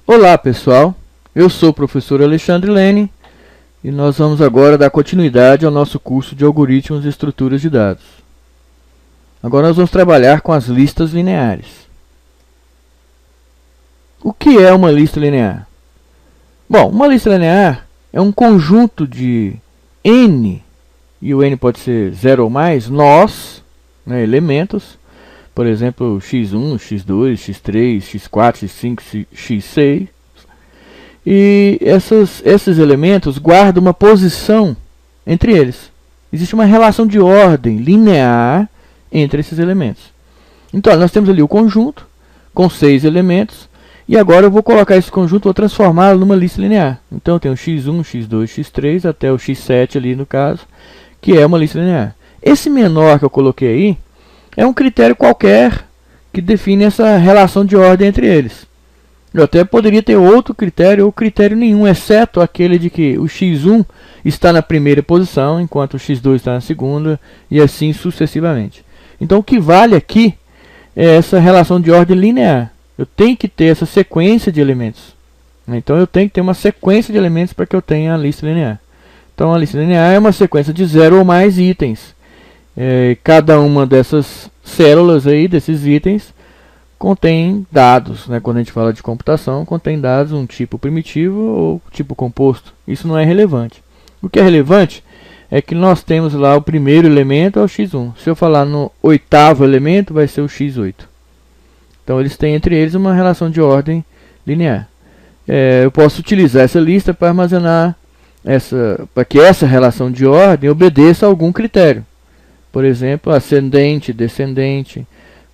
Olá pessoal, eu sou o professor Alexandre Lene e nós vamos agora dar continuidade ao nosso curso de algoritmos e estruturas de dados. Agora nós vamos trabalhar com as listas lineares. O que é uma lista linear? Bom, uma lista linear é um conjunto de n, e o n pode ser 0 ou mais, nós, elementos, por exemplo, x1, x2, x3, x4, x5, x6. E esses elementos guardam uma posição entre eles. Existe uma relação de ordem linear entre esses elementos. Então, nós temos ali o conjunto com 6 elementos. E agora eu vou colocar esse conjunto, vou transformá-lo numa lista linear. Então, eu tenho x1, x2, x3, até o x7 ali no caso, que é uma lista linear. Esse menor que eu coloquei aí é um critério qualquer que define essa relação de ordem entre eles. Eu até poderia ter outro critério ou critério nenhum, exceto aquele de que o x1 está na primeira posição, enquanto o x2 está na segunda, e assim sucessivamente. Então o que vale aqui é essa relação de ordem linear. Eu tenho que ter essa sequência de elementos. Então eu tenho que ter uma sequência de elementos para que eu tenha a lista linear. Então a lista linear é uma sequência de 0 ou mais itens. Cada uma dessas células aí, desses itens, contém dados, quando a gente fala de computação, contém dados, um tipo primitivo ou tipo composto. Isso não é relevante. O que é relevante é que nós temos lá o primeiro elemento, é o x1. Se eu falar no oitavo elemento, vai ser o x8. Então eles têm entre eles uma relação de ordem linear. Eu posso utilizar essa lista para armazenar, para que essa relação de ordem obedeça a algum critério. Por exemplo, ascendente, descendente.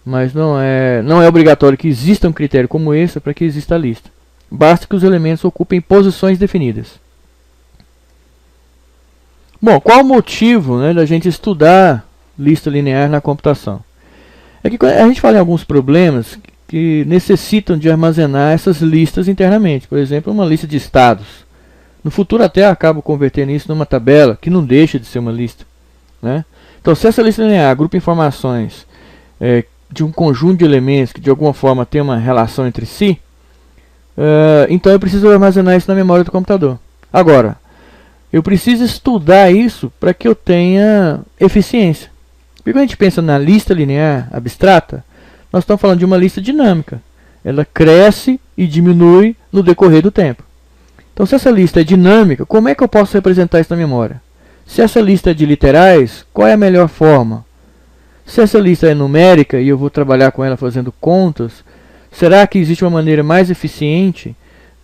Mas não é obrigatório que exista um critério como esse para que exista a lista. Basta que os elementos ocupem posições definidas. Bom, qual o motivo da gente estudar lista linear na computação? É que a gente fala em alguns problemas que necessitam de armazenar essas listas internamente. Por exemplo, uma lista de estados. No futuro até acabo convertendo isso numa tabela, que não deixa de ser uma lista. Então, se essa lista linear agrupa informações de um conjunto de elementos que de alguma forma tem uma relação entre si, então eu preciso armazenar isso na memória do computador. Agora, eu preciso estudar isso para que eu tenha eficiência. Porque quando a gente pensa na lista linear abstrata, nós estamos falando de uma lista dinâmica. Ela cresce e diminui no decorrer do tempo. Então, se essa lista é dinâmica, como é que eu posso representar isso na memória? Se essa lista é de literais, qual é a melhor forma? Se essa lista é numérica e eu vou trabalhar com ela fazendo contas, será que existe uma maneira mais eficiente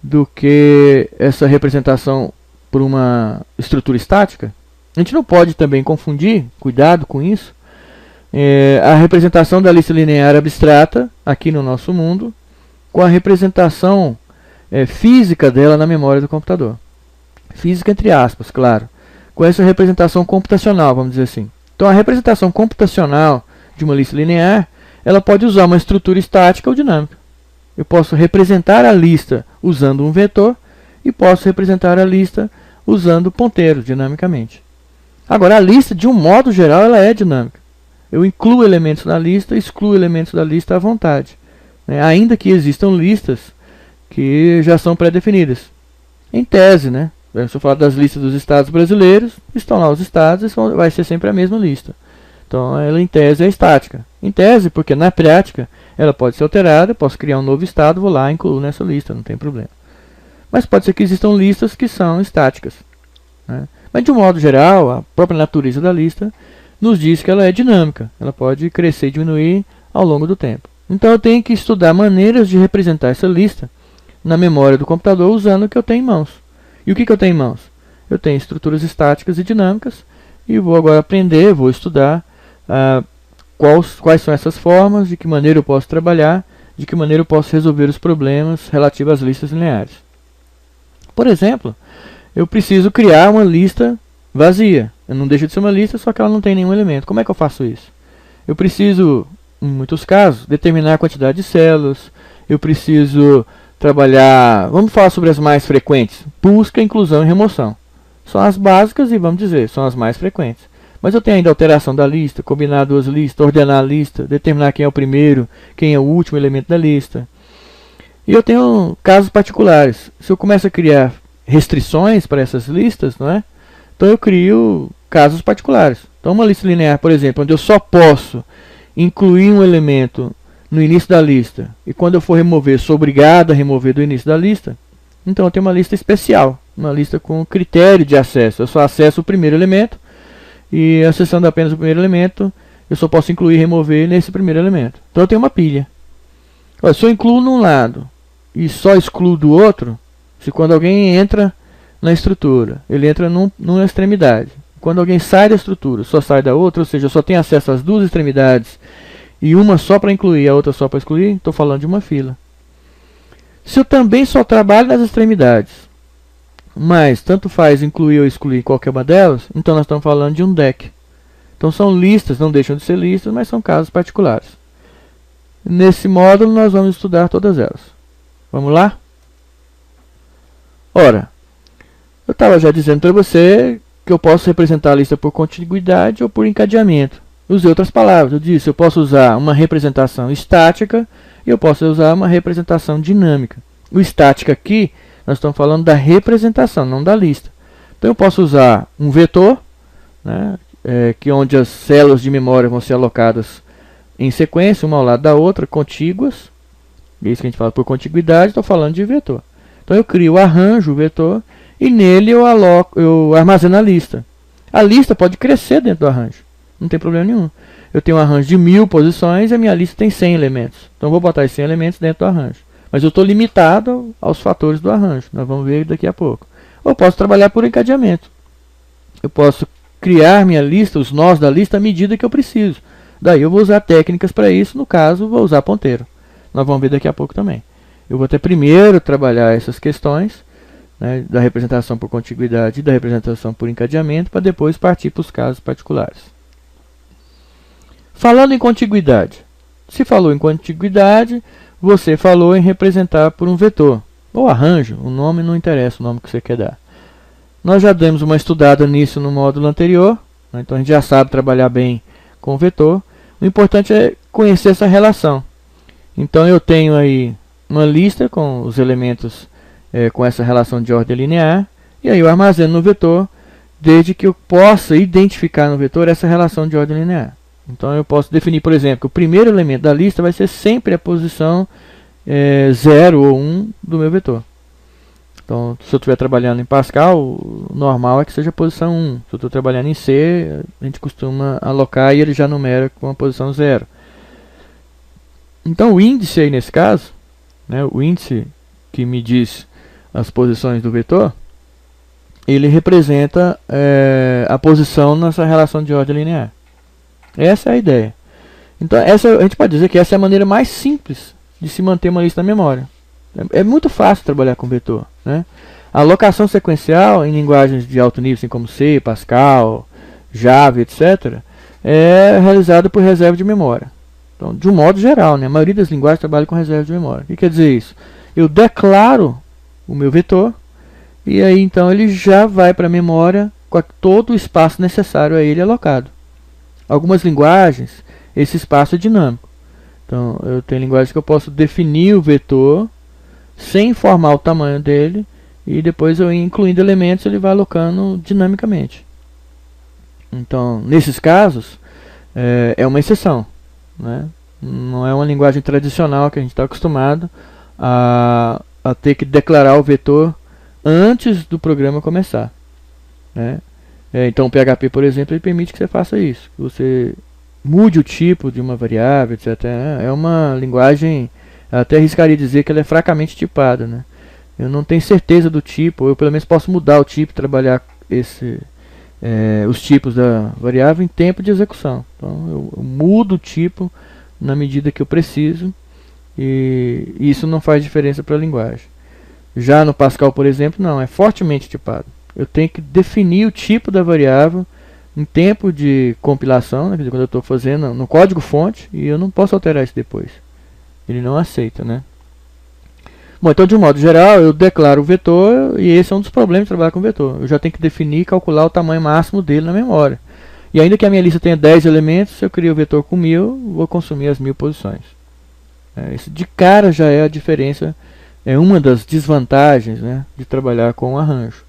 do que essa representação por uma estrutura estática? A gente não pode também confundir, cuidado com isso, a representação da lista linear abstrata, aqui no nosso mundo, com a representação física dela na memória do computador. Física entre aspas, claro. Com essa representação computacional, vamos dizer assim. Então, a representação computacional de uma lista linear, ela pode usar uma estrutura estática ou dinâmica. Eu posso representar a lista usando um vetor e posso representar a lista usando ponteiros dinamicamente. Agora, a lista, de um modo geral, ela é dinâmica. Eu incluo elementos na lista, excluo elementos da lista à vontade. Ainda que existam listas que já são pré-definidas. Em tese, se eu falar das listas dos estados brasileiros, estão lá os estados e vai ser sempre a mesma lista. Então, ela em tese é estática. Em tese, porque na prática ela pode ser alterada, posso criar um novo estado, vou lá e incluo nessa lista, não tem problema. Mas pode ser que existam listas que são estáticas. Mas de um modo geral, a própria natureza da lista nos diz que ela é dinâmica. Ela pode crescer e diminuir ao longo do tempo. Então eu tenho que estudar maneiras de representar essa lista na memória do computador usando o que eu tenho em mãos. E o que eu tenho em mãos? Eu tenho estruturas estáticas e dinâmicas e vou agora aprender, vou estudar quais são essas formas, de que maneira eu posso trabalhar, de que maneira eu posso resolver os problemas relativos às listas lineares. Por exemplo, eu preciso criar uma lista vazia. Não deixa de ser uma lista, só que ela não tem nenhum elemento. Como é que eu faço isso? Eu preciso, em muitos casos, determinar a quantidade de células. Eu preciso trabalhar, vamos falar sobre as mais frequentes, busca, inclusão e remoção. São as básicas e, vamos dizer, são as mais frequentes. Mas eu tenho ainda a alteração da lista, combinar duas listas, ordenar a lista, determinar quem é o primeiro, quem é o último elemento da lista. E eu tenho casos particulares. Se eu começo a criar restrições para essas listas, não é? Então eu crio casos particulares. Então uma lista linear, por exemplo, onde eu só posso incluir um elemento no início da lista, e quando eu for remover, sou obrigado a remover do início da lista, então eu tenho uma lista especial, uma lista com critério de acesso. Eu só acesso o primeiro elemento, e acessando apenas o primeiro elemento, eu só posso incluir e remover nesse primeiro elemento. Então eu tenho uma pilha. Olha, se eu incluo num lado e só excluo do outro, se quando alguém entra na estrutura, ele entra numa extremidade. Quando alguém sai da estrutura, só sai da outra, ou seja, eu só tenho acesso às duas extremidades, e uma só para incluir e a outra só para excluir, estou falando de uma fila. Se eu também só trabalho nas extremidades, mas tanto faz incluir ou excluir qualquer uma delas, então nós estamos falando de um deck. Então são listas, não deixam de ser listas, mas são casos particulares. Nesse módulo nós vamos estudar todas elas. Vamos lá? Ora, eu estava já dizendo para você que eu posso representar a lista por contiguidade ou por encadeamento. Usei outras palavras. Eu disse, eu posso usar uma representação estática e eu posso usar uma representação dinâmica. O estática aqui, nós estamos falando da representação, não da lista. Então eu posso usar um vetor, né, que onde as células de memória vão ser alocadas em sequência, uma ao lado da outra, contíguas. É isso que a gente fala por contiguidade, estou falando de vetor. Então eu crio, arranjo o vetor e nele eu armazeno a lista. A lista pode crescer dentro do arranjo, não tem problema nenhum. Eu tenho um arranjo de 1000 posições e a minha lista tem 100 elementos. Então eu vou botar esses 100 elementos dentro do arranjo. Mas eu estou limitado aos fatores do arranjo. Nós vamos ver daqui a pouco. Ou eu posso trabalhar por encadeamento. Eu posso criar minha lista, os nós da lista, à medida que eu preciso. Daí eu vou usar técnicas para isso. No caso, vou usar ponteiro. Nós vamos ver daqui a pouco também. Eu vou até primeiro trabalhar essas questões, né, da representação por contiguidade e da representação por encadeamento, para depois partir para os casos particulares. Falando em contiguidade. Se falou em contiguidade, você falou em representar por um vetor. Ou arranjo, o nome não interessa, o nome que você quer dar. Nós já demos uma estudada nisso no módulo anterior, né, então a gente já sabe trabalhar bem com o vetor. O importante é conhecer essa relação. Então eu tenho aí uma lista com os elementos com essa relação de ordem linear, e aí eu armazeno no vetor, desde que eu possa identificar no vetor essa relação de ordem linear. Então eu posso definir, por exemplo, que o primeiro elemento da lista vai ser sempre a posição 0 ou 1 do meu vetor. Então, se eu estiver trabalhando em Pascal, o normal é que seja a posição 1. Se eu estou trabalhando em C, a gente costuma alocar e ele já numera com a posição 0. Então, o índice aí nesse caso, né, o índice que me diz as posições do vetor, ele representa a posição nessa relação de ordem linear. Essa é a ideia. Então, a gente pode dizer que essa é a maneira mais simples de se manter uma lista na memória. É muito fácil trabalhar com vetor, né? A alocação sequencial em linguagens de alto nível, assim como C, Pascal, Java, etc., é realizada por reserva de memória. Então, de um modo geral, né, a maioria das linguagens trabalha com reserva de memória. O que quer dizer isso? Eu declaro o meu vetor e aí então ele já vai para a memória com todo o espaço necessário a ele alocado. Algumas linguagens, esse espaço é dinâmico. Então, eu tenho linguagens que eu posso definir o vetor sem informar o tamanho dele, e depois eu incluindo elementos, ele vai alocando dinamicamente. Então, nesses casos, é uma exceção, né? Não é uma linguagem tradicional que a gente está acostumado a ter que declarar o vetor antes do programa começar, né? Então o PHP, por exemplo, ele permite que você faça isso, que você mude o tipo de uma variável, etc. É uma linguagem, até arriscaria dizer que ela é fracamente tipada, né? Eu não tenho certeza do tipo, eu pelo menos posso mudar o tipo, trabalhar os tipos da variável em tempo de execução. Então eu mudo o tipo na medida que eu preciso, e isso não faz diferença para a linguagem. Já no Pascal, por exemplo, não, é fortemente tipado. Eu tenho que definir o tipo da variável em tempo de compilação, né, quer dizer, quando eu estou fazendo no código fonte, e eu não posso alterar isso depois. Ele não aceita, né? Bom, então de um modo geral, eu declaro o vetor, e esse é um dos problemas de trabalhar com vetor. Eu já tenho que definir e calcular o tamanho máximo dele na memória. E ainda que a minha lista tenha 10 elementos, se eu crio o vetor com 1000, vou consumir as 1000 posições. Isso de cara já é a diferença É uma das desvantagens, né, de trabalhar com um arranjo.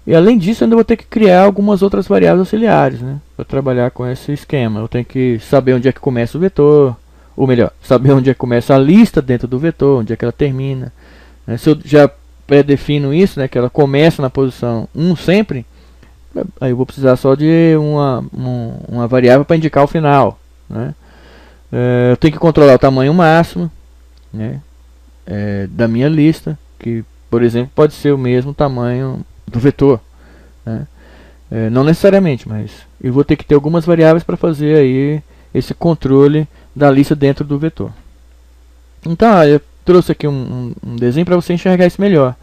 E além disso, eu ainda vou ter que criar algumas outras variáveis auxiliares, né, para trabalhar com esse esquema. Eu tenho que saber onde é que começa o vetor, ou melhor, saber onde é que começa a lista dentro do vetor, onde é que ela termina. Se eu já pré-defino isso, né, que ela começa na posição 1 sempre, aí eu vou precisar só de uma variável para indicar o final, né. Eu tenho que controlar o tamanho máximo, né, da minha lista, que por exemplo pode ser o mesmo tamanho do vetor, né. Não necessariamente, mas eu vou ter que ter algumas variáveis para fazer aí esse controle da lista dentro do vetor. Então eu trouxe aqui um desenho para você enxergar isso melhor.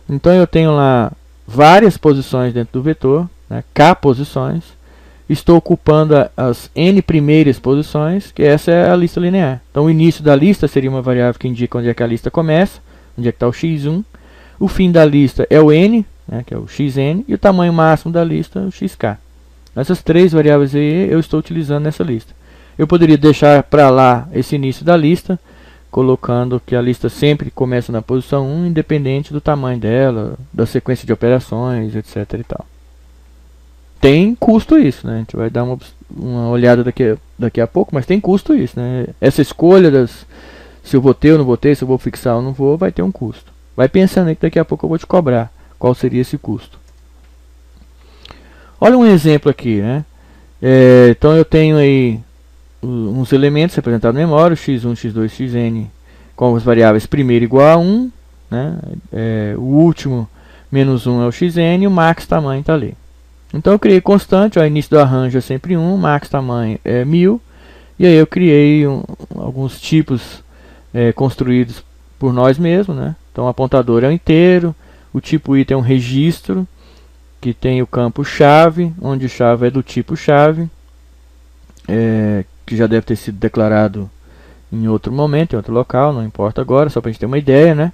Então eu tenho lá várias posições dentro do vetor, né, k posições. Estou ocupando as n primeiras posições, que essa é a lista linear. Então o início da lista seria uma variável que indica onde é que a lista começa, onde é que está o x1. O fim da lista é o n, né, que é o xn, e o tamanho máximo da lista é o xk. Essas três variáveis aí eu estou utilizando nessa lista. Eu poderia deixar para lá esse início da lista, colocando que a lista sempre começa na posição 1, independente do tamanho dela, da sequência de operações, etc. e tal. Tem custo isso, né? A gente vai dar uma olhada daqui a pouco, mas tem custo isso, né? Essa escolha se eu vou ter ou não vou ter, se eu vou fixar ou não vou, vai ter um custo. Vai pensando aí que daqui a pouco eu vou te cobrar qual seria esse custo. Olha um exemplo aqui, né? Então eu tenho aí uns elementos representados na memória, x1, x2, xn, com as variáveis primeiro igual a 1, né? O último menos 1 é o xn e o max tamanho está ali. Então eu criei constante, o início do arranjo é sempre 1, max tamanho é 1000, e aí eu criei alguns tipos construídos por nós mesmos, né? Então o apontador é um inteiro, o tipo item é um registro, que tem o campo chave, onde chave é do tipo chave, que já deve ter sido declarado em outro momento, em outro local, não importa agora, só para a gente ter uma ideia, né?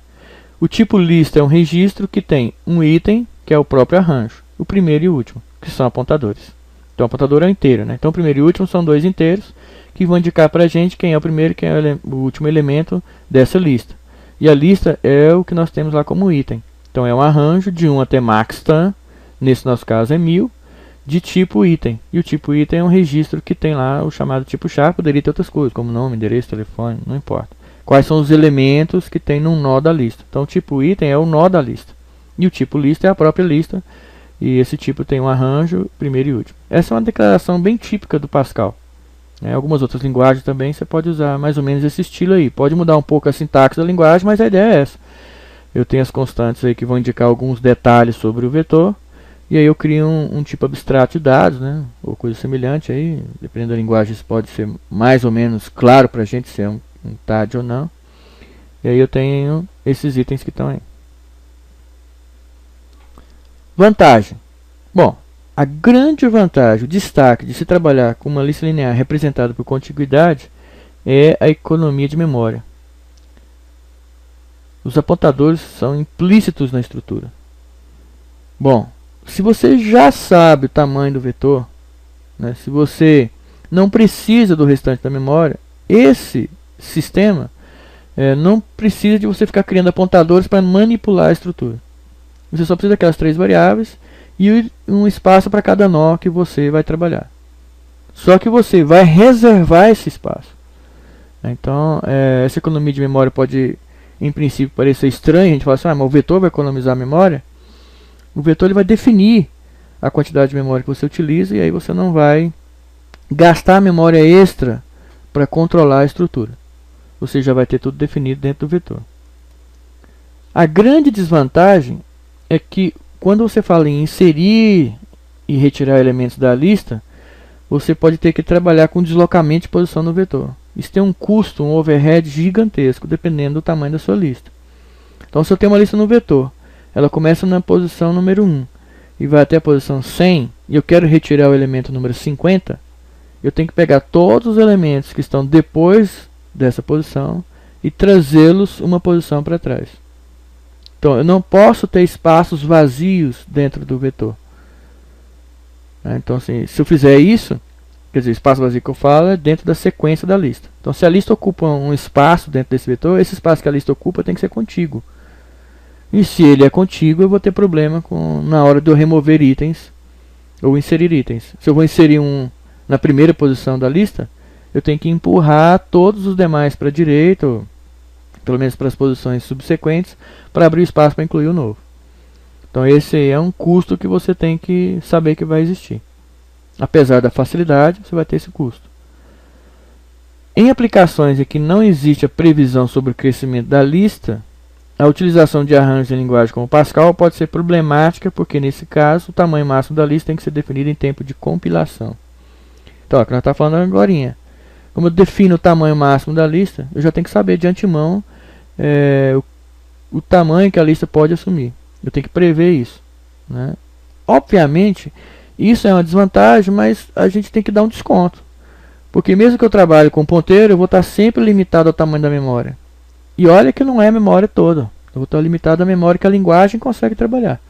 O tipo lista é um registro que tem um item, que é o próprio arranjo, o primeiro e o último, que são apontadores. Então o apontador é um inteiro, né? Então o primeiro e o último são dois inteiros, que vão indicar para a gente quem é o primeiro e quem é o último elemento dessa lista. E a lista é o que nós temos lá como item. Então é um arranjo de 1 até max tan, nesse nosso caso é 1000, de tipo item. E o tipo item é um registro que tem lá o chamado tipo chave, poderia ter outras coisas, como nome, endereço, telefone, não importa. Quais são os elementos que tem num nó da lista. Então o tipo item é o nó da lista. E o tipo lista é a própria lista. E esse tipo tem um arranjo, primeiro e último. Essa é uma declaração bem típica do Pascal. Algumas outras linguagens também você pode usar mais ou menos esse estilo aí. Pode mudar um pouco a sintaxe da linguagem, mas a ideia é essa. Eu tenho as constantes aí que vão indicar alguns detalhes sobre o vetor. E aí eu crio um tipo abstrato de dados, né? Ou coisa semelhante aí. Dependendo da linguagem, isso pode ser mais ou menos claro para a gente se é um TAD ou não. E aí eu tenho esses itens que estão aí. Vantagem. Bom, a grande vantagem, o destaque de se trabalhar com uma lista linear representada por contiguidade é a economia de memória. Os apontadores são implícitos na estrutura. Bom, se você já sabe o tamanho do vetor, né, se você não precisa do restante da memória, esse sistema não precisa de você ficar criando apontadores para manipular a estrutura. Você só precisa daquelas três variáveis e um espaço para cada nó que você vai trabalhar. Só que você vai reservar esse espaço. Então, essa economia de memória pode, em princípio, parecer estranha. A gente fala assim, mas o vetor vai economizar a memória? O vetor ele vai definir a quantidade de memória que você utiliza e aí você não vai gastar memória extra para controlar a estrutura. Você já vai ter tudo definido dentro do vetor. A grande desvantagem é que quando você fala em inserir e retirar elementos da lista, você pode ter que trabalhar com deslocamento de posição no vetor. Isso tem um custo, um overhead gigantesco, dependendo do tamanho da sua lista. Então, se eu tenho uma lista no vetor, ela começa na posição número 1 e vai até a posição 100, e eu quero retirar o elemento número 50, eu tenho que pegar todos os elementos que estão depois dessa posição e trazê-los uma posição para trás. Então, eu não posso ter espaços vazios dentro do vetor. Então, assim, se eu fizer isso, Quer dizer, espaço vazio que eu falo é dentro da sequência da lista. Então, se a lista ocupa um espaço dentro desse vetor, esse espaço que a lista ocupa tem que ser contíguo. E se ele é contíguo, eu vou ter problema na hora de eu remover itens ou inserir itens. Se eu vou inserir um na primeira posição da lista, eu tenho que empurrar todos os demais para a direita, ou pelo menos para as posições subsequentes, para abrir o espaço para incluir o novo. Então esse é um custo que você tem que saber que vai existir. Apesar da facilidade, você vai ter esse custo. Em aplicações em que não existe a previsão sobre o crescimento da lista, a utilização de arranjos em linguagem como Pascal pode ser problemática, porque nesse caso o tamanho máximo da lista tem que ser definido em tempo de compilação. Então, o que nós estamos falando agora. Como eu defino o tamanho máximo da lista, eu já tenho que saber de antemão o tamanho que a lista pode assumir. Eu tenho que prever isso, né? Obviamente, isso é uma desvantagem, mas a gente tem que dar um desconto. Porque mesmo que eu trabalhe com ponteiro, eu vou estar sempre limitado ao tamanho da memória. E olha que não é a memória toda. Eu vou estar limitado à memória que a linguagem consegue trabalhar.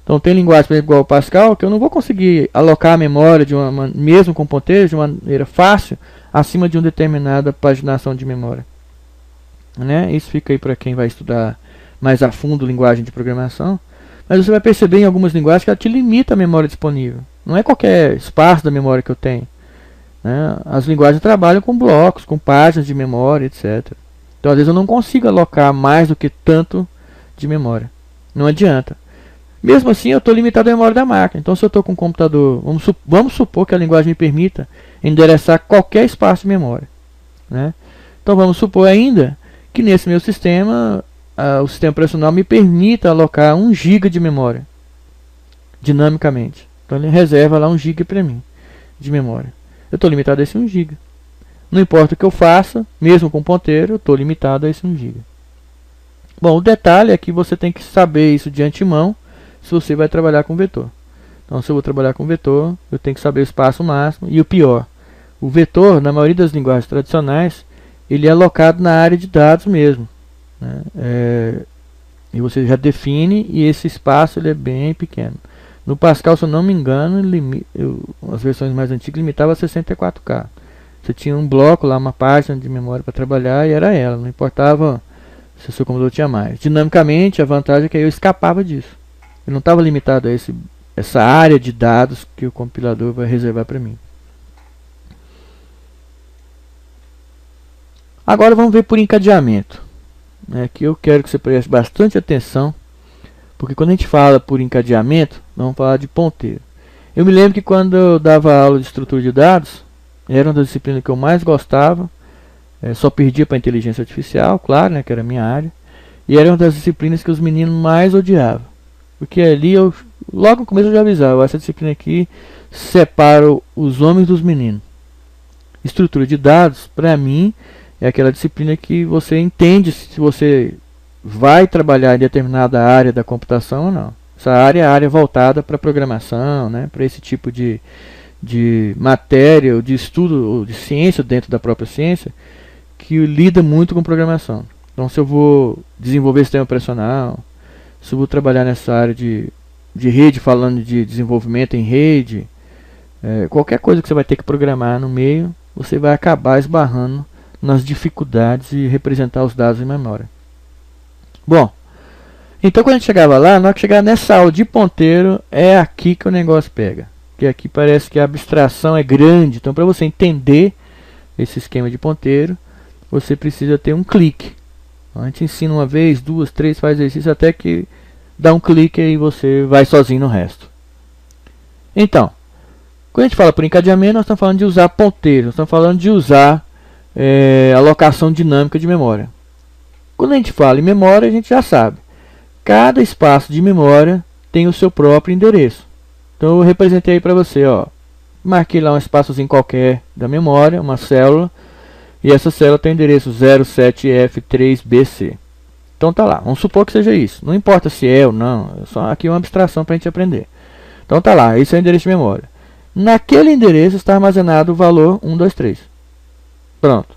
Então tem linguagem, por exemplo, igual o Pascal, que eu não vou conseguir alocar a memória, mesmo com ponteiro, de uma maneira fácil, acima de uma determinada paginação de memória. Né? Isso fica aí para quem vai estudar mais a fundo linguagem de programação. Mas você vai perceber em algumas linguagens que ela te limita a memória disponível. Não é qualquer espaço da memória que eu tenho. Né? As linguagens trabalham com blocos, com páginas de memória, etc. Então às vezes eu não consigo alocar mais do que tanto de memória. Não adianta. Mesmo assim eu estou limitado à memória da máquina. Então se eu estou com um computador, vamos supor que a linguagem me permita endereçar qualquer espaço de memória. Né? Então vamos supor ainda que nesse meu sistema, o sistema operacional me permita alocar 1 GB de memória, dinamicamente. Então ele reserva lá 1 GB para mim, de memória. Eu estou limitado a esse 1 GB. Não importa o que eu faça, mesmo com ponteiro, eu estou limitado a esse 1 GB. Bom, o detalhe é que você tem que saber isso de antemão, se você vai trabalhar com vetor. Então, se eu vou trabalhar com vetor, eu tenho que saber o espaço máximo. E o pior, o vetor, na maioria das linguagens tradicionais, ele é alocado na área de dados mesmo. Né? E você já define, e esse espaço ele é bem pequeno. No Pascal, se eu não me engano, as versões mais antigas limitavam a 64K. Você tinha um bloco lá, uma página de memória para trabalhar, e era ela. Não importava se o seu computador tinha mais. Dinamicamente, a vantagem é que eu escapava disso. Eu não estava limitado a essa área de dados que o compilador vai reservar para mim. Agora vamos ver por encadeamento. Aqui eu quero que você preste bastante atenção, porque quando a gente fala por encadeamento, vamos falar de ponteiro. Eu me lembro que quando eu dava aula de estrutura de dados, era uma das disciplinas que eu mais gostava, só perdia para inteligência artificial, claro, né, que era a minha área, e era uma das disciplinas que os meninos mais odiavam. Porque ali, logo no começo eu já avisava, essa disciplina aqui separa os homens dos meninos. Estrutura de dados, para mim, é aquela disciplina que você entende se você vai trabalhar em determinada área da computação ou não. Essa área é a área voltada para programação, né, para esse tipo de matéria, ou de estudo, ou de ciência dentro da própria ciência, que lida muito com programação. Então, se eu vou desenvolver sistema operacional, se eu vou trabalhar nessa área de rede, falando de desenvolvimento em rede, qualquer coisa que você vai ter que programar no meio, você vai acabar esbarrando nas dificuldades de representar os dados em memória. Bom, então quando a gente chegava lá, na hora que chegar nessa aula de ponteiro, é aqui que o negócio pega. Porque aqui parece que a abstração é grande. Então, para você entender esse esquema de ponteiro, você precisa ter um clique. A gente ensina uma vez, 2, 3, faz exercício até que dá um clique e você vai sozinho no resto. Então, quando a gente fala por encadeamento, nós estamos falando de usar ponteiro, nós estamos falando de usar alocação dinâmica de memória. Quando a gente fala em memória, a gente já sabe. Cada espaço de memória tem o seu próprio endereço. Então eu representei para você, ó, marquei lá um espaçozinho qualquer da memória, uma célula. E essa célula tem o endereço 07F3BC. Então tá lá, vamos supor que seja isso. Não importa se é ou não, é só aqui uma abstração para a gente aprender. Então tá lá, esse é o endereço de memória. Naquele endereço está armazenado o valor 123. Pronto.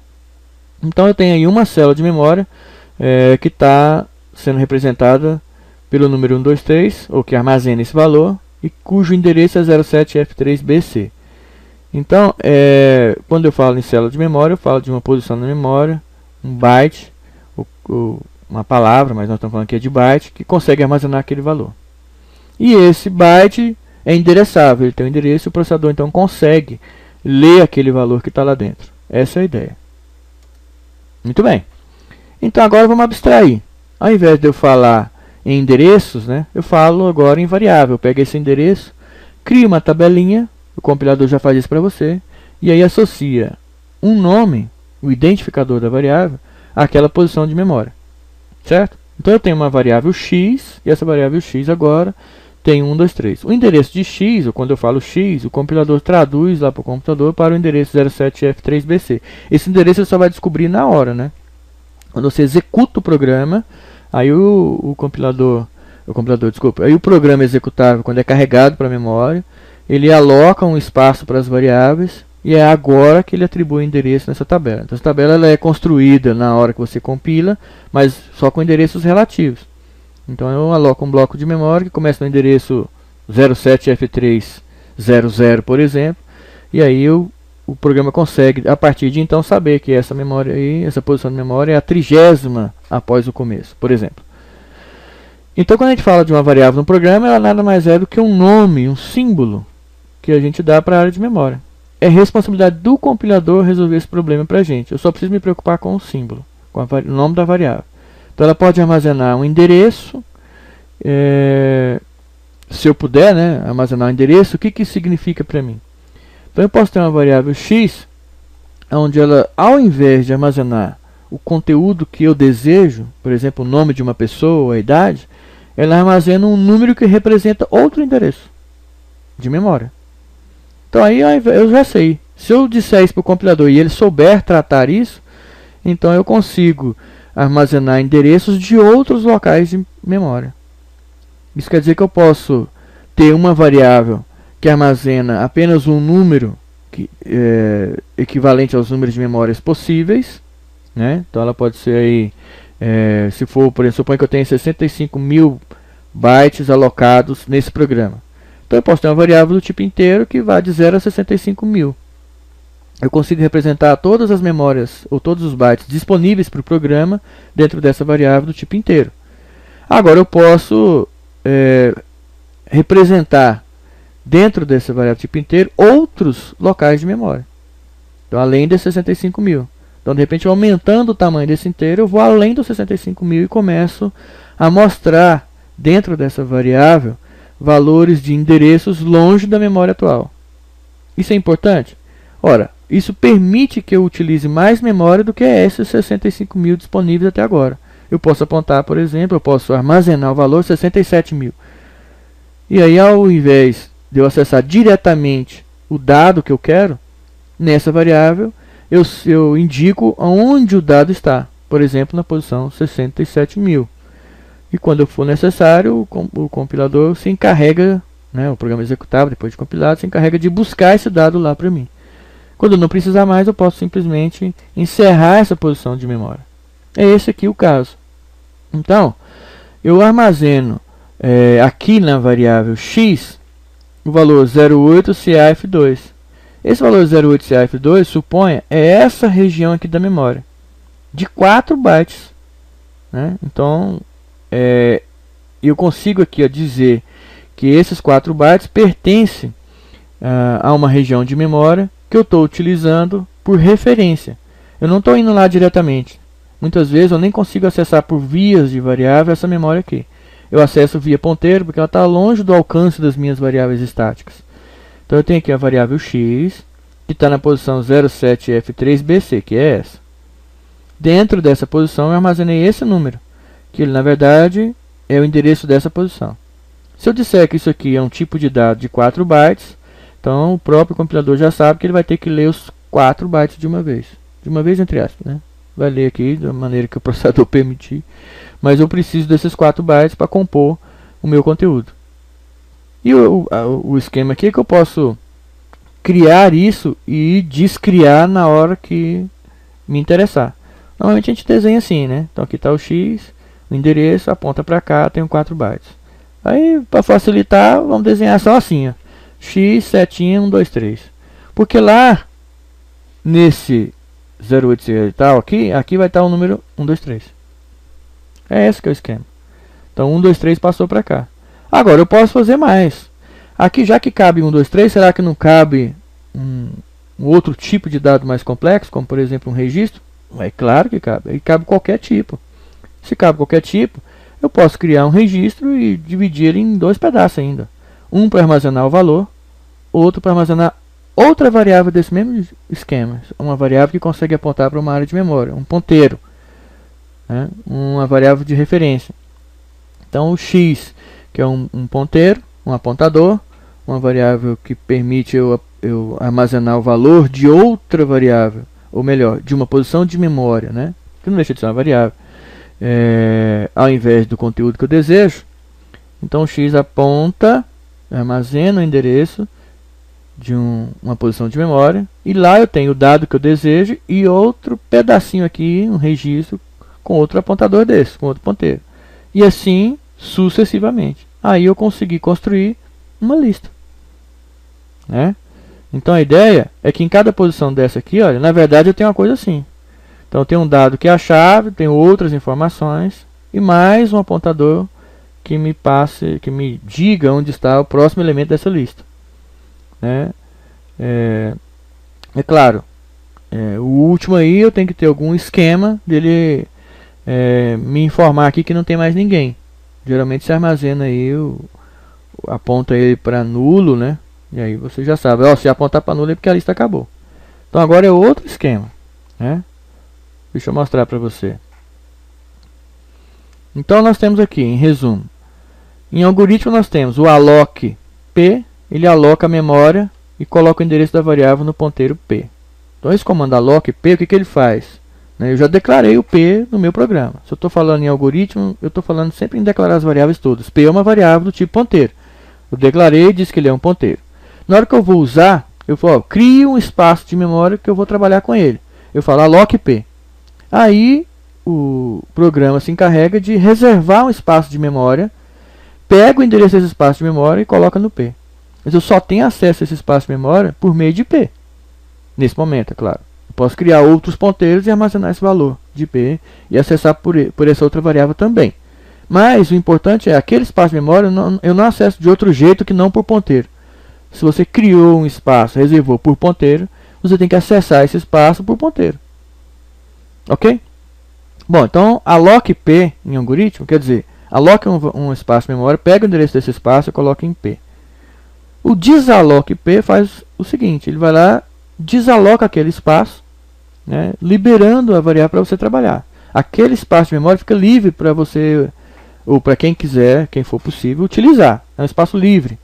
Então eu tenho aí uma célula de memória que está sendo representada pelo número 123, ou que armazena esse valor, e cujo endereço é 07F3BC. Então, quando eu falo em célula de memória, eu falo de uma posição na memória, um byte, uma palavra, mas nós estamos falando aqui de byte, que consegue armazenar aquele valor. E esse byte é endereçável, ele tem um endereço e o processador então consegue ler aquele valor que está lá dentro. Essa é a ideia. Muito bem. Então agora vamos abstrair. Ao invés de eu falar em endereços, né, eu falo agora em variável. Eu pego esse endereço, crio uma tabelinha, o compilador já faz isso para você, e aí associa um nome, o identificador da variável, àquela posição de memória. Certo? Então eu tenho uma variável x, e essa variável x agora tem 1, 2, 3. O endereço de x, ou quando eu falo x, o compilador traduz lá para o computador para o endereço 07F3BC. Esse endereço você só vai descobrir na hora, né? Quando você executa o programa, aí o programa executável, quando é carregado para a memória, ele aloca um espaço para as variáveis, e é agora que ele atribui o endereço nessa tabela. Então, essa tabela ela é construída na hora que você compila, mas só com endereços relativos. Então eu aloco um bloco de memória que começa no endereço 07F300, por exemplo, e aí o programa consegue, a partir de então, saber que essa memória aí, essa posição de memória é a 30ª após o começo, por exemplo. Então quando a gente fala de uma variável no programa, ela nada mais é do que um nome, um símbolo que a gente dá para a área de memória. É responsabilidade do compilador resolver esse problema para a gente. Eu só preciso me preocupar com o símbolo, com o nome da variável. Então ela pode armazenar um endereço, se eu puder, né, armazenar um endereço, o que isso significa para mim? Então eu posso ter uma variável x, onde ela, ao invés de armazenar o conteúdo que eu desejo, por exemplo, o nome de uma pessoa, a idade, ela armazena um número que representa outro endereço de memória. Então aí eu já sei, se eu disser isso para o compilador e ele souber tratar isso, então eu consigo armazenar endereços de outros locais de memória. Isso quer dizer que eu posso ter uma variável que armazena apenas um número equivalente aos números de memórias possíveis, né? Então ela pode ser aí, se for, por exemplo, suponho que eu tenho 65.000 bytes alocados nesse programa. Então eu posso ter uma variável do tipo inteiro que vai de 0 a 65.000. Eu consigo representar todas as memórias ou todos os bytes disponíveis para o programa dentro dessa variável do tipo inteiro. Agora eu posso representar dentro dessa variável do tipo inteiro outros locais de memória. Então além de 65.000. Então de repente aumentando o tamanho desse inteiro, eu vou além dos 65.000 e começo a mostrar dentro dessa variável valores de endereços longe da memória atual. Isso é importante? Ora, isso permite que eu utilize mais memória do que esses 65.000 disponíveis até agora. Eu posso apontar, por exemplo, eu posso armazenar o valor 67.000. E aí, ao invés de eu acessar diretamente o dado que eu quero, nessa variável, eu indico onde o dado está. Por exemplo, na posição 67.000. E quando for necessário, o compilador se encarrega, né, o programa executável, depois de compilado, se encarrega de buscar esse dado lá para mim. Quando eu não precisar mais, eu posso simplesmente encerrar essa posição de memória. É esse aqui o caso. Então, eu armazeno aqui na variável x o valor 08CAF2. Esse valor 08CAF2, suponha, é essa região aqui da memória, de 4 bytes. Né? Então, eu consigo aqui dizer que esses 4 bytes pertencem a uma região de memória que eu estou utilizando por referência. Eu não estou indo lá diretamente. Muitas vezes eu nem consigo acessar por vias de variável essa memória aqui. Eu acesso via ponteiro porque ela está longe do alcance das minhas variáveis estáticas. Então eu tenho aqui a variável x, que está na posição 07F3BC, que é essa. Dentro dessa posição eu armazenei esse número, que ele na verdade é o endereço dessa posição. Se eu disser que isso aqui é um tipo de dado de 4 bytes, então o próprio compilador já sabe que ele vai ter que ler os 4 bytes de uma vez. De uma vez entre aspas, né? Vai ler aqui da maneira que o processador permitir. Mas eu preciso desses 4 bytes para compor o meu conteúdo. E o esquema aqui é que eu posso criar isso e descriar na hora que me interessar. Normalmente a gente desenha assim, né? Então aqui está o x, o endereço, aponta para cá, tem 4 bytes. Aí, para facilitar, vamos desenhar só assim, ó. X, setinha, 1, 2, 3. Porque lá, nesse 086 e tal, aqui vai estar o número 123. É esse que é o esquema. Então 123 passou para cá. Agora eu posso fazer mais. Aqui já que cabe 123, será que não cabe um outro tipo de dado mais complexo, como por exemplo um registro? É claro que cabe. Aí cabe qualquer tipo. Se cabe qualquer tipo, eu posso criar um registro e dividir ele em dois pedaços ainda. Um para armazenar o valor, outro para armazenar outra variável desse mesmo esquema. Uma variável que consegue apontar para uma área de memória, um ponteiro, né? Uma variável de referência. Então o x, que é um ponteiro, um apontador, uma variável que permite eu armazenar o valor de outra variável, ou melhor, de uma posição de memória, né? Que não deixa de ser uma variável, ao invés do conteúdo que eu desejo. Então o x aponta, armazena o endereço de uma posição de memória, e lá eu tenho o dado que eu desejo e outro pedacinho aqui, um registro com outro apontador desse, com outro ponteiro, e assim sucessivamente. Aí eu consegui construir uma lista, né? Então a ideia é que em cada posição dessa aqui, olha, na verdade eu tenho uma coisa assim. Então eu tenho um dado que é a chave, tenho outras informações e mais um apontador que me passe, que me diga onde está o próximo elemento dessa lista, né? É claro, o último aí eu tenho que ter algum esquema dele me informar aqui que não tem mais ninguém. Geralmente se armazena aí, aponta ele para nulo, né? E aí você já sabe, ó, se apontar para nulo é porque a lista acabou. Então agora é outro esquema, né? Deixa eu mostrar para você. Então nós temos aqui, em resumo, em algoritmo nós temos o alloc p, ele aloca a memória e coloca o endereço da variável no ponteiro p. Então esse comando alloc p, o que ele faz? Eu já declarei o p no meu programa. Se eu estou falando em algoritmo, eu estou falando sempre em declarar as variáveis todas. P é uma variável do tipo ponteiro. Eu declarei e disse que ele é um ponteiro. Na hora que eu vou usar, eu falo, crio um espaço de memória que eu vou trabalhar com ele. Eu falo alloc p. Aí o programa se encarrega de reservar um espaço de memória, pega o endereço desse espaço de memória e coloca no p. Mas eu só tenho acesso a esse espaço de memória por meio de p. Nesse momento, é claro. Eu posso criar outros ponteiros e armazenar esse valor de p e acessar por essa outra variável também. Mas o importante é aquele espaço de memória eu não acesso de outro jeito que não por ponteiro. Se você criou um espaço, reservou por ponteiro, você tem que acessar esse espaço por ponteiro. Ok? Bom, então alloc p em algoritmo, quer dizer, aloca um espaço de memória, pega o endereço desse espaço e coloca em p. O desalloc p faz o seguinte, ele vai lá, desaloca aquele espaço, né, liberando a variável para você trabalhar. Aquele espaço de memória fica livre para você, ou para quem quiser, quem for possível, utilizar. É um espaço livre.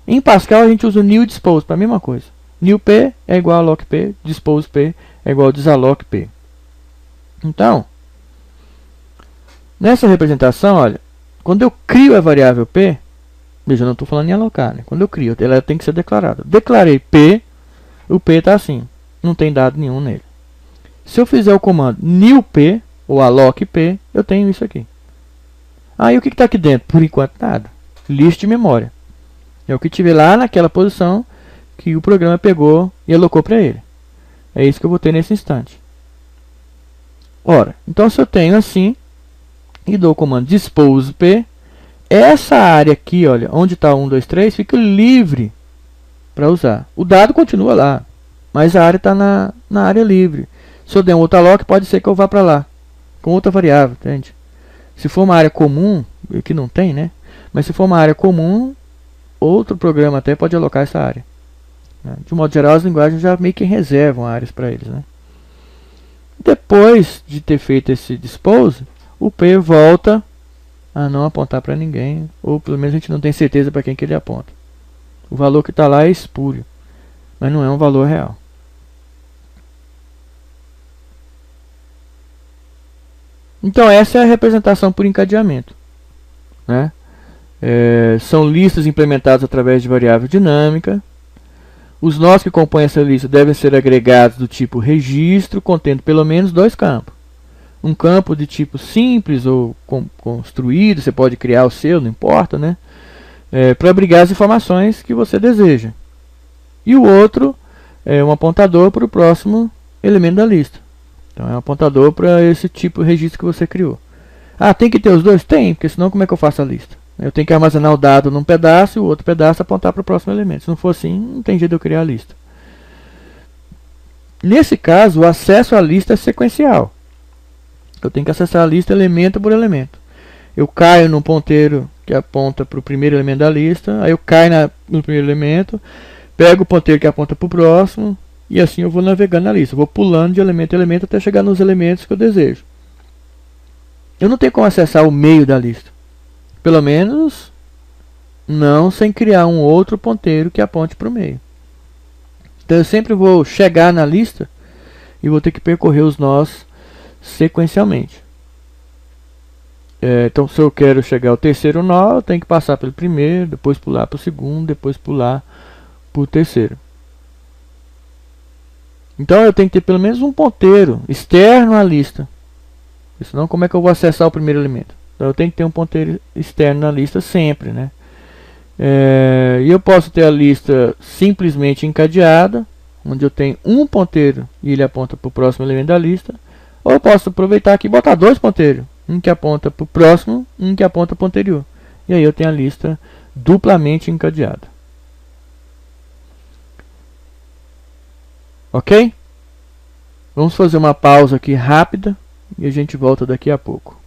Em Pascal a gente usa o new dispose para a mesma coisa. New p é igual a alloc p, dispose p é igual a desalloc p. Então, nessa representação, olha, quando eu crio a variável p, veja, eu não estou falando em alocar, né? Quando eu crio, ela tem que ser declarada. Declarei p, o p está assim, não tem dado nenhum nele. Se eu fizer o comando new p, ou alloc p, eu tenho isso aqui. Aí o que está aqui dentro? Por enquanto nada. Lista de memória. É o que tiver lá naquela posição que o programa pegou e alocou para ele. É isso que eu vou ter nesse instante. Ora, então se eu tenho assim, e dou o comando dispose p, essa área aqui, olha, onde está 1, 2, 3, fica livre para usar. O dado continua lá, mas a área está na área livre. Se eu der um outro alloc, pode ser que eu vá para lá, com outra variável, entende? Se for uma área comum, que não tem, né? Mas se for uma área comum, outro programa até pode alocar essa área. De um modo geral, as linguagens já meio que reservam áreas para eles, né? Depois de ter feito esse dispose, o p volta a não apontar para ninguém, ou pelo menos a gente não tem certeza para quem que ele aponta. O valor que está lá é espúrio, mas não é um valor real. Então essa é a representação por encadeamento, né? São listas implementadas através de variável dinâmica. Os nós que compõem essa lista devem ser agregados do tipo registro, contendo pelo menos dois campos. Um campo de tipo simples ou construído, você pode criar o seu, não importa, né? Para abrigar as informações que você deseja. E o outro um apontador para o próximo elemento da lista. Então é um apontador para esse tipo de registro que você criou. Ah, tem que ter os dois? Tem, porque senão como é que eu faço a lista? Eu tenho que armazenar o dado num pedaço e o outro pedaço apontar para o próximo elemento. Se não for assim, não tem jeito de eu criar a lista. Nesse caso, o acesso à lista é sequencial. Eu tenho que acessar a lista elemento por elemento. Eu caio no ponteiro que aponta para o primeiro elemento da lista, aí eu caio no primeiro elemento, pego o ponteiro que aponta para o próximo, e assim eu vou navegando na lista. Eu vou pulando de elemento em elemento até chegar nos elementos que eu desejo. Eu não tenho como acessar o meio da lista. Pelo menos não sem criar um outro ponteiro que aponte para o meio. Então eu sempre vou chegar na lista e vou ter que percorrer os nós sequencialmente. Então se eu quero chegar ao terceiro nó, eu tenho que passar pelo primeiro, depois pular para o segundo, depois pular para o terceiro. Então eu tenho que ter pelo menos um ponteiro externo à lista. Senão como é que eu vou acessar o primeiro elemento? Então eu tenho que ter um ponteiro externo na lista sempre, né? E eu posso ter a lista simplesmente encadeada, onde eu tenho um ponteiro e ele aponta para o próximo elemento da lista. Ou eu posso aproveitar aqui e botar dois ponteiros, um que aponta para o próximo e um que aponta para o anterior. E aí eu tenho a lista duplamente encadeada. Ok? Vamos fazer uma pausa aqui rápida e a gente volta daqui a pouco.